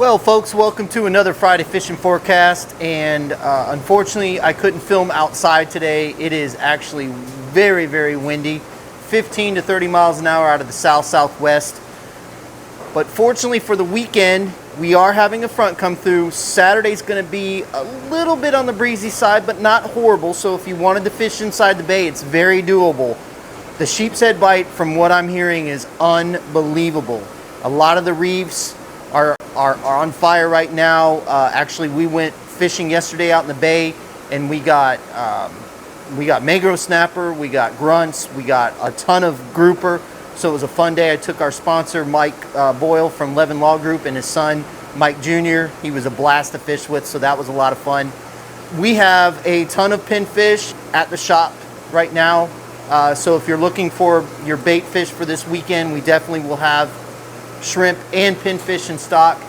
Well, folks, welcome to another Friday fishing forecast. And unfortunately, I couldn't film outside today. It is actually very, very windy, 15 to 30 miles an hour out of the south-southwest. But fortunately for the weekend, we are having a front come through. Saturday's going to be a little bit on the breezy side, but not horrible. So if you wanted to fish inside the bay, it's very doable. The sheep's head bite, from what I'm hearing, is unbelievable. A lot of the reefs are on fire right now. Actually, we went fishing yesterday out in the bay, and we got mangrove snapper, we got grunts, we got a ton of grouper. So it was a fun day. I took our sponsor Mike Boyle from Levin Law Group and his son Mike Jr. He was a blast to fish with, so that was a lot of fun. We have a ton of pinfish at the shop right now. So if you're looking for your bait fish for this weekend, we definitely will have shrimp and pinfish in stock.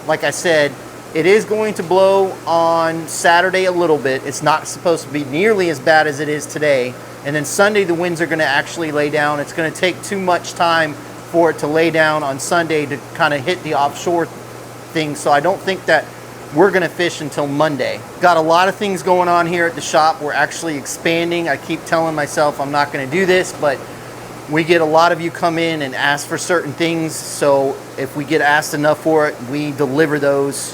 Like I said, it is going to blow on Saturday a little bit. It's not supposed to be nearly as bad as it is today. And then Sunday, the winds are going to actually lay down. It's going to take too much time for it to lay down on Sunday to kind of hit the offshore thing. So I don't think that we're going to fish until Monday. Got a lot of things going on here at the shop. We're actually expanding. I keep telling myself I'm not going to do this, but we get a lot of you come in and ask for certain things. So if we get asked enough for it, we deliver those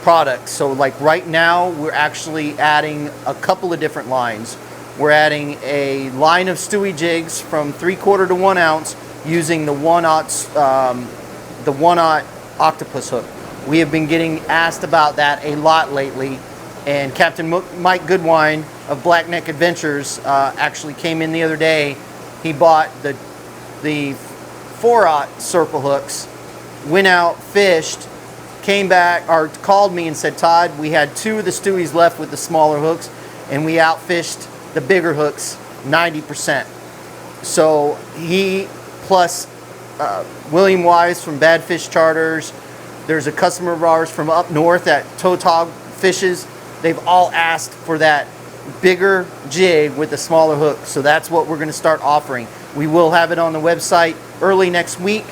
products. So like right now, we're actually adding a couple of different lines. We're adding a line of Stewie jigs from 3/4 to 1 ounce using the 1/0 octopus hook. We have been getting asked about that a lot lately, and Captain Mike Goodwine of Blackneck Adventures actually came in the other day. He bought the 4/0 Serpa hooks, went out, fished, came back, or called me and said, Todd, we had 2 of the Stewies left with the smaller hooks, and we outfished the bigger hooks 90%. So he, plus William Wise from Bad Fish Charters, there's a customer of ours from up north that Totog fishes. They've all asked for that bigger jig with a smaller hook. So that's what we're going to start offering. We will have it on the website early next week.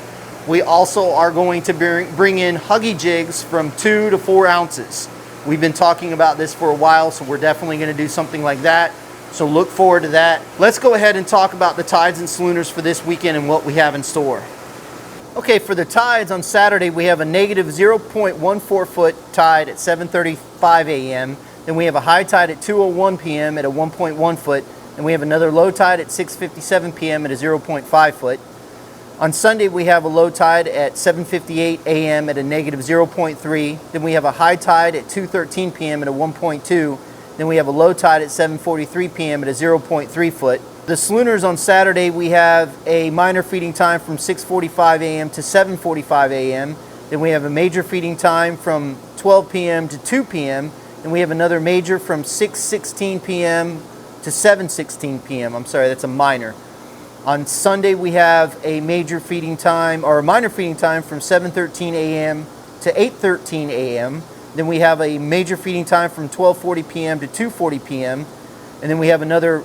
We also are going to bring in huggy jigs from 2 to 4 ounces. We've been talking about this for a while, so we're definitely going to do something like that. So look forward to that. Let's go ahead and talk about the tides and schooners for this weekend and what we have in store. Okay, for the tides on Saturday, we have a negative 0.14 foot tide at 7:35 a.m. Then we have a high tide at 2:01 p.m. at a 1.1 foot. And we have another low tide at 6:57 p.m. at a 0.5 foot. On Sunday, we have a low tide at 7:58 a.m. at a negative 0.3. Then we have a high tide at 2:13 p.m. at a 1.2. Then we have a low tide at 7:43 p.m. at a 0.3 foot. The schooners on Saturday, we have a minor feeding time from 6:45 a.m. to 7:45 a.m. Then we have a major feeding time from 12 p.m. to 2 p.m. And we have another major from 6:16 p.m. to 7:16 p.m. I'm sorry, that's a minor. On Sunday, we have a major feeding time, or a minor feeding time from 7:13 a.m. to 8:13 a.m. Then we have a major feeding time from 12:40 p.m. to 2:40 p.m. And then we have another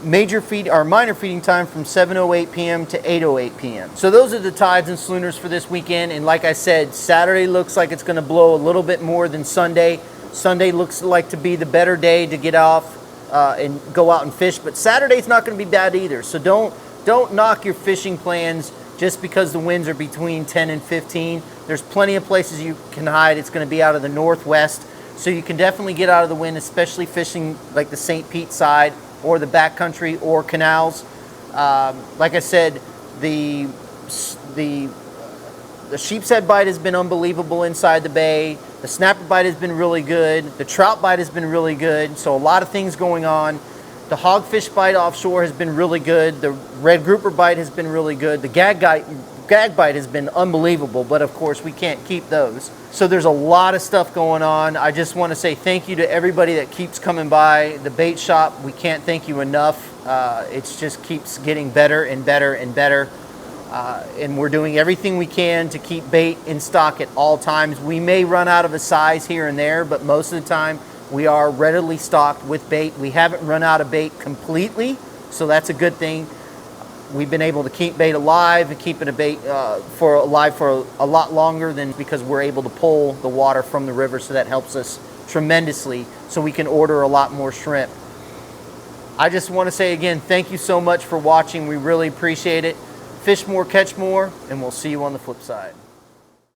minor feeding time from 7:08 p.m. to 8:08 p.m. So those are the tides and schooners for this weekend. And like I said, Saturday looks like it's going to blow a little bit more than Sunday. Sunday looks like to be the better day to get off and go out and fish. But Saturday's not going to be bad either. So don't knock your fishing plans just because the winds are between 10 and 15. There's plenty of places you can hide. It's going to be out of the northwest. So you can definitely get out of the wind, especially fishing like the St. Pete side or the backcountry or canals. Like I said, the sheep's head bite has been unbelievable inside the bay. The snapper bite has been really good. The trout bite has been really good. So a lot of things going on. The hogfish bite offshore has been really good. The red grouper bite has been really good. The gag bite has been unbelievable, but of course we can't keep those. So there's a lot of stuff going on. I just want to say thank you to everybody that keeps coming by the bait shop. We can't thank you enough. It just keeps getting better and better and better. And we're doing everything we can to keep bait in stock at all times. We may run out of a size here and there, but most of the time we are readily stocked with bait. We haven't run out of bait completely, so that's a good thing. we've been able to keep bait alive and keep it alive for a lot longer than because we're able to pull the water from the river, so that helps us tremendously so we can order a lot more shrimp. I just want to say again, thank you so much for watching. We really appreciate it. Fish more, catch more, and we'll see you on the flip side.